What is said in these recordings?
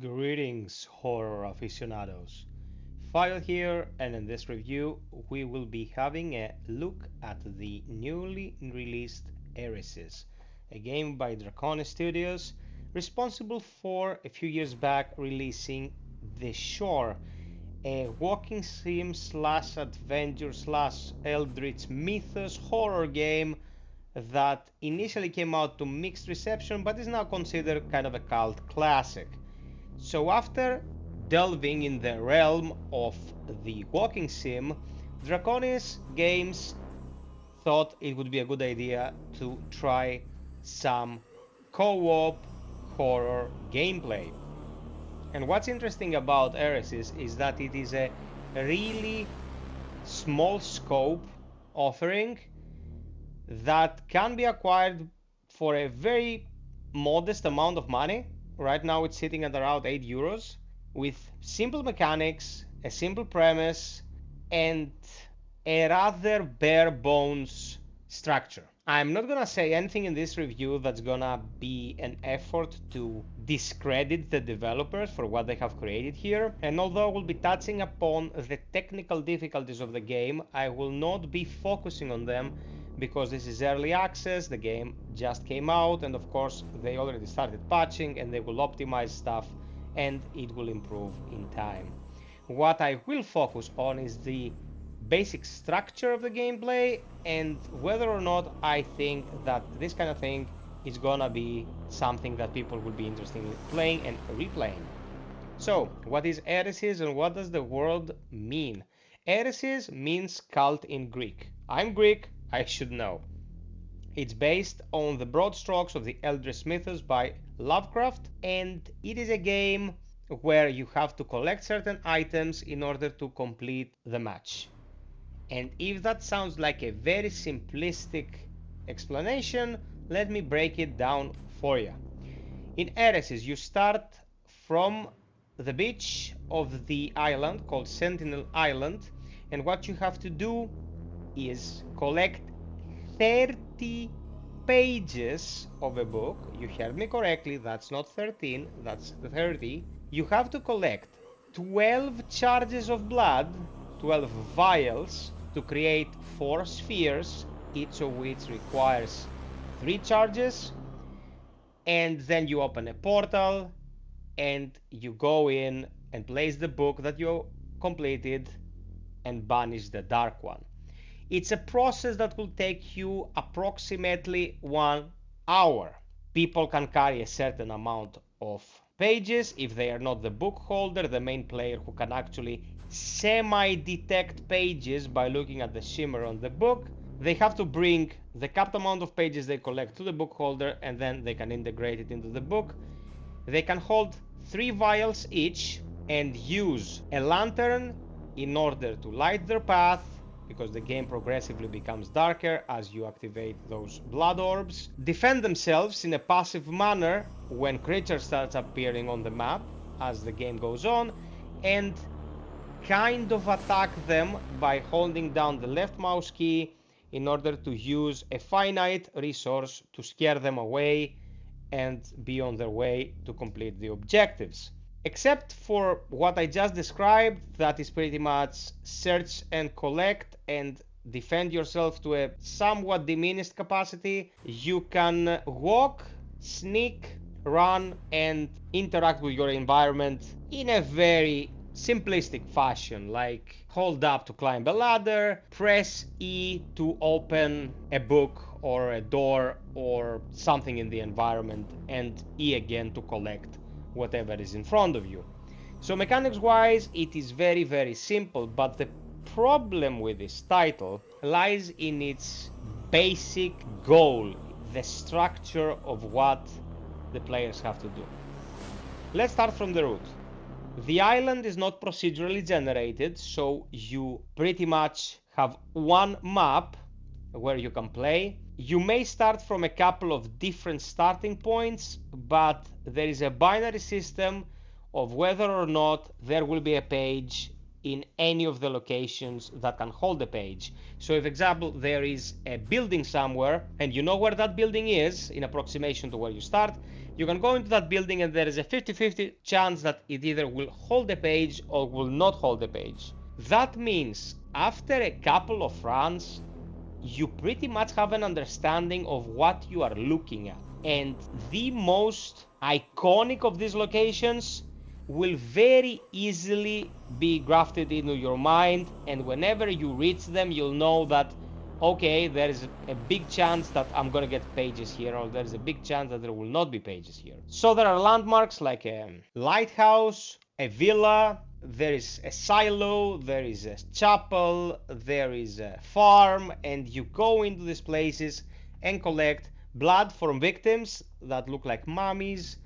Greetings, horror aficionados. FiOth here, and in this review, we will be having a look at the newly released Eresys, a game by Dragonis Studios, responsible for a few years back releasing The Shore, a walking sim slash adventure slash Eldritch Mythos horror game that initially came out to mixed reception but is now considered kind of a cult classic. So after delving in the realm of the walking sim, Dragonis Games thought it would be a good idea to try some co-op horror gameplay. And what's interesting about Eresys is that it is a really small scope offering that can be acquired for a very modest amount of money. Right now it's sitting at around €8 with simple mechanics, a simple premise, and a rather bare bones structure. I'm not gonna say anything in this review that's gonna be an effort to discredit the developers for what they have created here, and although I will be touching upon the technical difficulties of the game, I will not be focusing on them because this is early access, the game just came out, and of course they already started patching and they will optimize stuff and it will improve in time. What I will focus on is the basic structure of the gameplay and whether or not I think that this kind of thing is gonna be something that people will be interested in playing and replaying. So, what is Eresys and what does the word mean? Eresys means cult in Greek. I'm Greek, I should know. It's based on the broad strokes of the Eldritch mythos by Lovecraft, and it is a game where you have to collect certain items in order to complete the match. And if that sounds like a very simplistic explanation, let me break it down for you. In Eresys, you start from the beach of the island called Sentinel Island, and what you have to do is collect 30 pages of a book. You heard me correctly, that's not 13, that's 30. You have to collect 12 charges of blood, 12 vials, to create 4 spheres, each of which requires 3 charges, and then you open a portal and you go in and place the book that you completed and banish the dark one. It's a process that will take you approximately 1 hour. People can carry a certain amount of pages. If they are not the book holder, the main player who can actually semi-detect pages by looking at the shimmer on the book, they have to bring the capped amount of pages they collect to the book holder and then they can integrate it into the book. They can hold 3 vials each and use a lantern in order to light their path, because the game progressively becomes darker as you activate those blood orbs. Defend themselves in a passive manner when creatures start appearing on the map as the game goes on, and kind of attack them by holding down the left mouse key in order to use a finite resource to scare them away and be on their way to complete the objectives. Except for what I just described, that is pretty much search and collect and defend yourself to a somewhat diminished capacity. You can walk, sneak, run, and interact with your environment in a very simplistic fashion, like hold up to climb a ladder, press E to open a book or a door or something in the environment, and E again to collect whatever is in front of you. So mechanics wise, it is very, very simple, but the problem with this title lies in its basic goal, the structure of what the players have to do. Let's start from the root. The island is not procedurally generated, so you pretty much have one map where you can play. You may start from a couple of different starting points, but there is a binary system of whether or not there will be a page in any of the locations that can hold a page. So if, example, there is a building somewhere and you know where that building is in approximation to where you start, You can go into that building and there is a 50-50 chance that it either will hold the page or will not hold the page. That means after a couple of runs, you pretty much have an understanding of what you are looking at. And the most iconic of these locations will very easily be grafted into your mind, and whenever you reach them, you'll know that, okay, there is a big chance that I'm gonna get pages here, or there's a big chance that there will not be pages here. So there are landmarks like a lighthouse, a villa, there is a silo, there is a chapel, there is a farm, and you go into these places and collect blood from victims that look like mummies,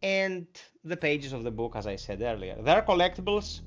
and the pages of the book, as I said earlier. They're collectibles,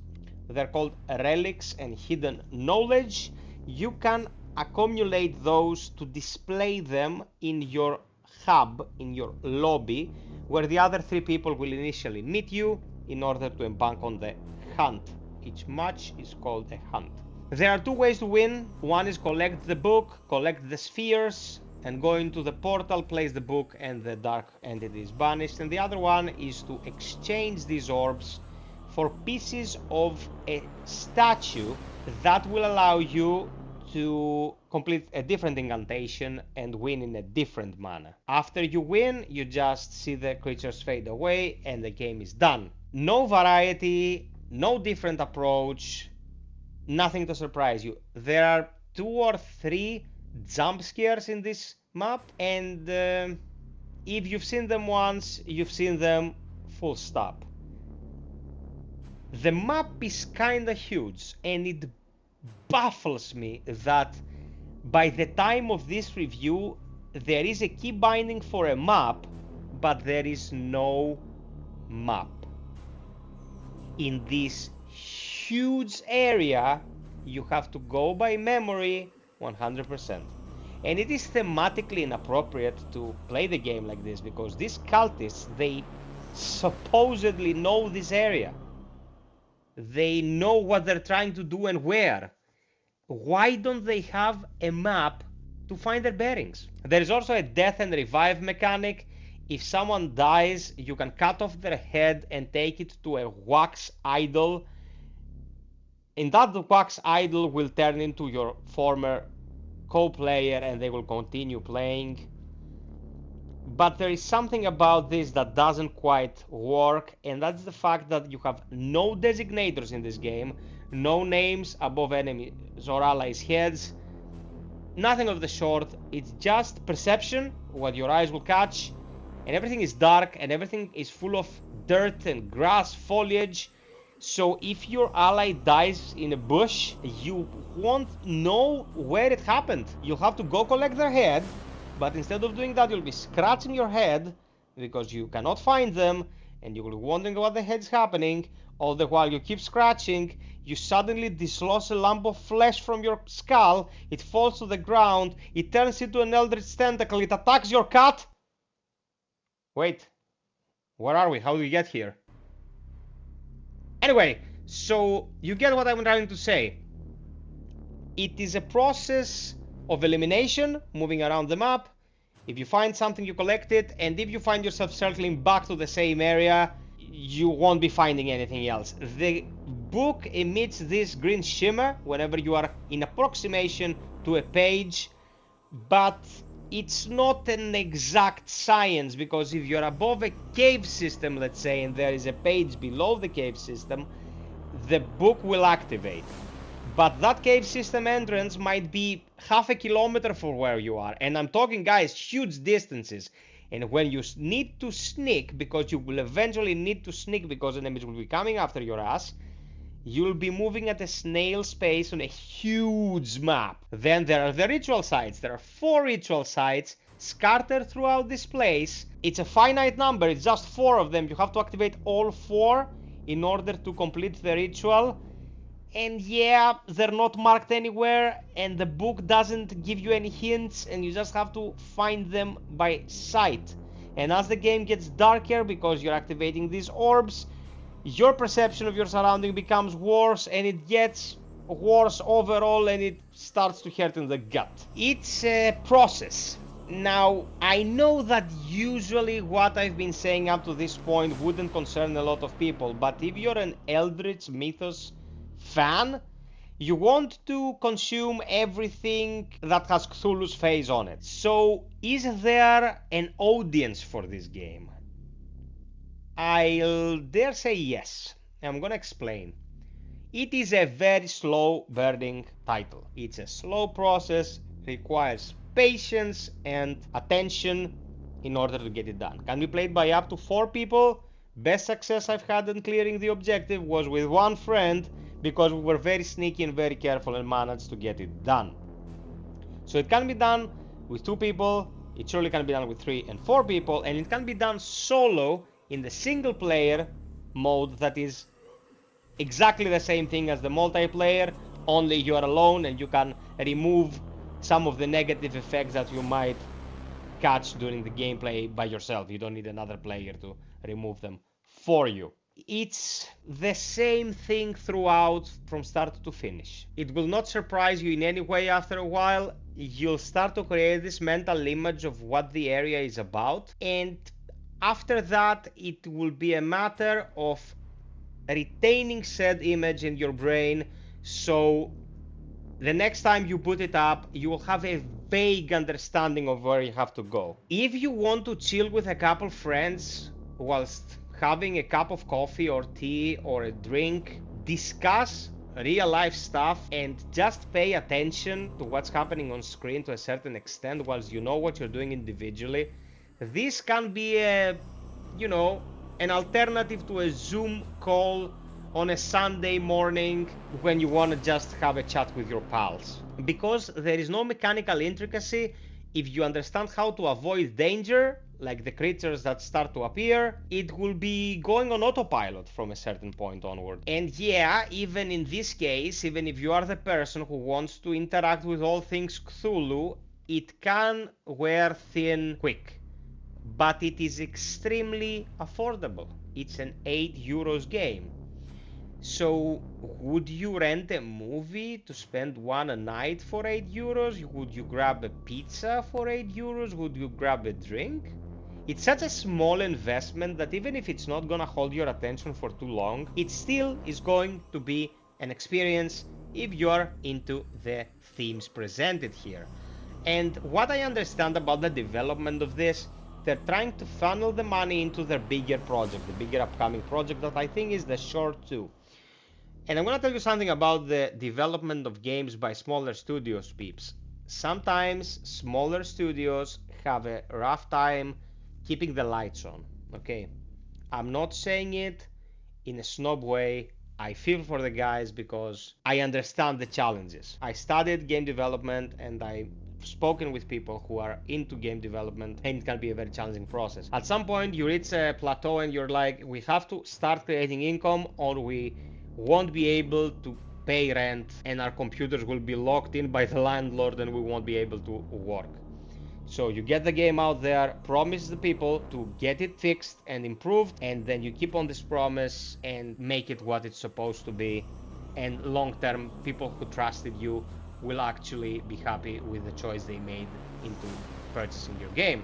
they're called relics and hidden knowledge. You can accumulate those to display them in your hub, in your lobby, where the other 3 people will initially meet you in order to embark on the hunt. Each match is called a hunt. There are 2 ways to win. One is collect the book, collect the spheres, and go into the portal, place the book, and the dark entity is banished. And the other one is to exchange these orbs for pieces of a statue that will allow you to complete a different incantation and win in a different manner. After you win, you just see the creatures fade away and the game is done. No variety, no different approach, nothing to surprise you. There are 2 or 3 jump scares in this map, and if you've seen them once, you've seen them, full stop. The map is kinda huge, and it baffles me that by the time of this review there is a key binding for a map, but there is no map. In this huge area, you have to go by memory 100%. And it is thematically inappropriate to play the game like this, because these cultists, they supposedly know this area. They know what they're trying to do and where. Why don't they have a map to find their bearings? There is also a death and revive mechanic. If someone dies, you can cut off their head and take it to a wax idol. And that wax idol will turn into your former co-player and they will continue playing. But there is something about this that doesn't quite work, and that's the fact that you have no designators in this game, no names above enemies or allies' heads, nothing of the sort. It's just perception, what your eyes will catch, and everything is dark and everything is full of dirt and grass, foliage. So if your ally dies in a bush, you won't know where it happened. You'll have to go collect their head, but instead of doing that, you'll be scratching your head because you cannot find them, and you will be wondering what the heck is happening. All the while you keep scratching, you suddenly dislodge a lump of flesh from your skull, it falls to the ground, it turns into an eldritch tentacle, it attacks your cat. Wait, where are we? How do we get here? Anyway, so you get what I'm trying to say. It is a process of elimination, moving around the map. If you find something, you collect it, and if you find yourself circling back to the same area, you won't be finding anything else. The book emits this green shimmer whenever you are in approximation to a page, but it's not an exact science, because if you're above a cave system, let's say, and there is a page below the cave system, the book will activate. But that cave system entrance might be half a kilometer from where you are. And I'm talking, guys, huge distances. And when you need to sneak, because you will eventually need to sneak because enemies will be coming after your ass, you'll be moving at a snail's pace on a huge map. Then there are the ritual sites. There are 4 ritual sites scattered throughout this place. It's a finite number. It's just 4 of them. You have to activate all 4 in order to complete the ritual. And yeah, they're not marked anywhere, and the book doesn't give you any hints, and you just have to find them by sight. And as the game gets darker, because you're activating these orbs, your perception of your surrounding becomes worse, and it gets worse overall, and it starts to hurt in the gut. It's a process. Now, I know that usually what I've been saying up to this point wouldn't concern a lot of people, but if you're an Eldritch Mythos fan, you want to consume everything that has Cthulhu's face on it. So, is there an audience for this game? I'll dare say yes. I'm gonna explain. It is a very slow burning title. It's a slow process, requires patience and attention in order to get it done. Can be played by up to 4 people. Best success I've had in clearing the objective was with one friend because we were very sneaky and very careful and managed to get it done. So it can be done with 2 people, it surely can be done with 3 and 4 people, and it can be done solo in the single player mode that is exactly the same thing as the multiplayer, only you are alone and you can remove some of the negative effects that you might catch during the gameplay by yourself. You don't need another player to remove them for you. It's the same thing throughout from start to finish. It will not surprise you in any way after a while. You'll start to create this mental image of what the area is about, and after that it will be a matter of retaining said image in your brain, so the next time you boot it up, you will have a vague understanding of where you have to go. If you want to chill with a couple friends whilst having a cup of coffee or tea or a drink, discuss real life stuff and just pay attention to what's happening on screen to a certain extent whilst you know what you're doing individually, this can be an alternative to a Zoom call on a Sunday morning when you want to just have a chat with your pals. Because there is no mechanical intricacy, if you understand how to avoid danger, like the creatures that start to appear, it will be going on autopilot from a certain point onward. And yeah, even in this case, even if you are the person who wants to interact with all things Cthulhu, it can wear thin quick. But it is extremely affordable. It's an €8 game. So would you rent a movie to spend one a night for €8? Would you grab a pizza for €8? Would you grab a drink? It's such a small investment that even if it's not gonna hold your attention for too long, it still is going to be an experience if you're into the themes presented here. And what I understand about the development of this, they're trying to funnel the money into their bigger project, the bigger upcoming project that I think is the Shore 2. And I'm gonna tell you something about the development of games by smaller studios, peeps. Sometimes smaller studios have a rough time keeping the lights on, okay? I'm not saying it in a snob way. I feel for the guys because I understand the challenges. I studied game development and I've spoken with people who are into game development, and it can be a very challenging process. At some point you reach a plateau and you're like, we have to start creating income or we won't be able to pay rent and our computers will be locked in by the landlord and we won't be able to work. So you get the game out there, promise the people to get it fixed and improved, and then you keep on this promise and make it what it's supposed to be, and long term people who trusted you will actually be happy with the choice they made into purchasing your game.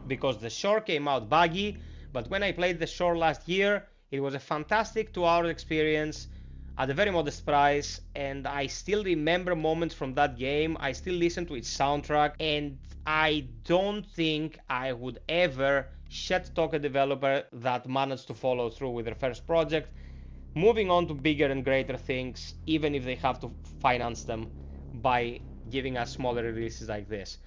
Because the Shore came out buggy, but when I played the Shore last year, it was a fantastic 2-hour experience at a very modest price, and I still remember moments from that game. I still listen to its soundtrack, and I don't think I would ever shit talk a developer that managed to follow through with their first project, moving on to bigger and greater things, even if they have to finance them by giving us smaller releases like this.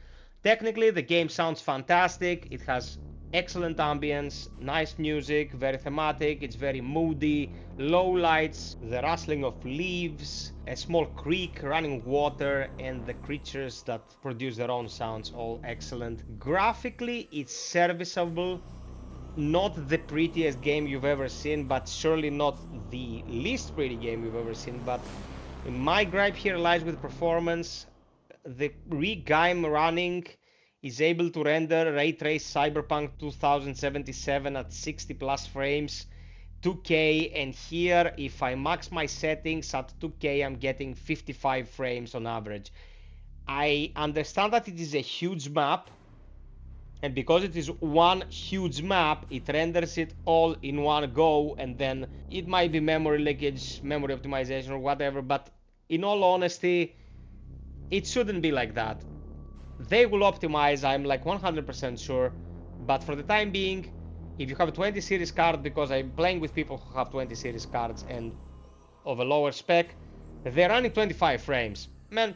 Technically, the game sounds fantastic. It has excellent ambience, nice music, very thematic, it's very moody, low lights, the rustling of leaves, a small creek, running water, and the creatures that produce their own sounds, all excellent. Graphically, it's serviceable. Not the prettiest game you've ever seen, but surely not the least pretty game you've ever seen. But my gripe here lies with performance. The game running is able to render ray trace Cyberpunk 2077 at 60 plus frames, 2K, and here if I max my settings at 2K I'm getting 55 frames on average. I understand that it is a huge map, and because it is one huge map, it renders it all in one go, and then it might be memory leakage, memory optimization, or whatever, but in all honesty, it shouldn't be like that. They will optimize, I'm like 100% sure, but for the time being, if you have a 20 series card, because I'm playing with people who have 20 series cards and of a lower spec, they're running 25 frames. Man,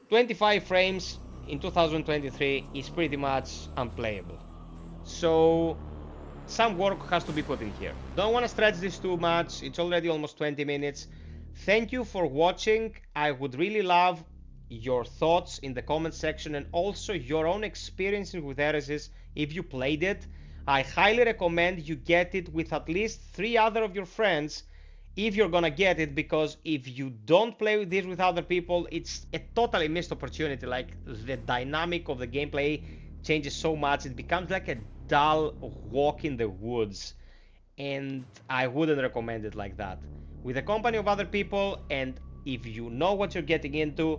25 frames in 2023 is pretty much unplayable. So some work has to be put in here. Don't want to stretch this too much. It's already almost 20 minutes. Thank you for watching. I would really love your thoughts in the comment section, and also your own experiences with Eresys if you played it. I highly recommend you get it with at least 3 other of your friends if you're gonna get it, because if you don't play this with other people, it's a totally missed opportunity. Like, the dynamic of the gameplay changes so much, it becomes like a dull walk in the woods, and I wouldn't recommend it like that. With a company of other people, and if you know what you're getting into,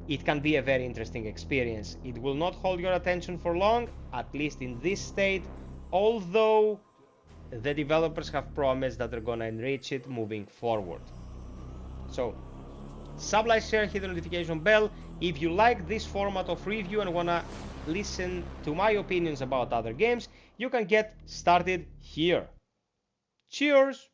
it can be a very interesting experience. It will not hold your attention for long, at least in this state, although the developers have promised that they're gonna enrich it moving forward. So, sub, like, share, hit the notification bell. If you like this format of review and wanna listen to my opinions about other games, you can get started here. Cheers!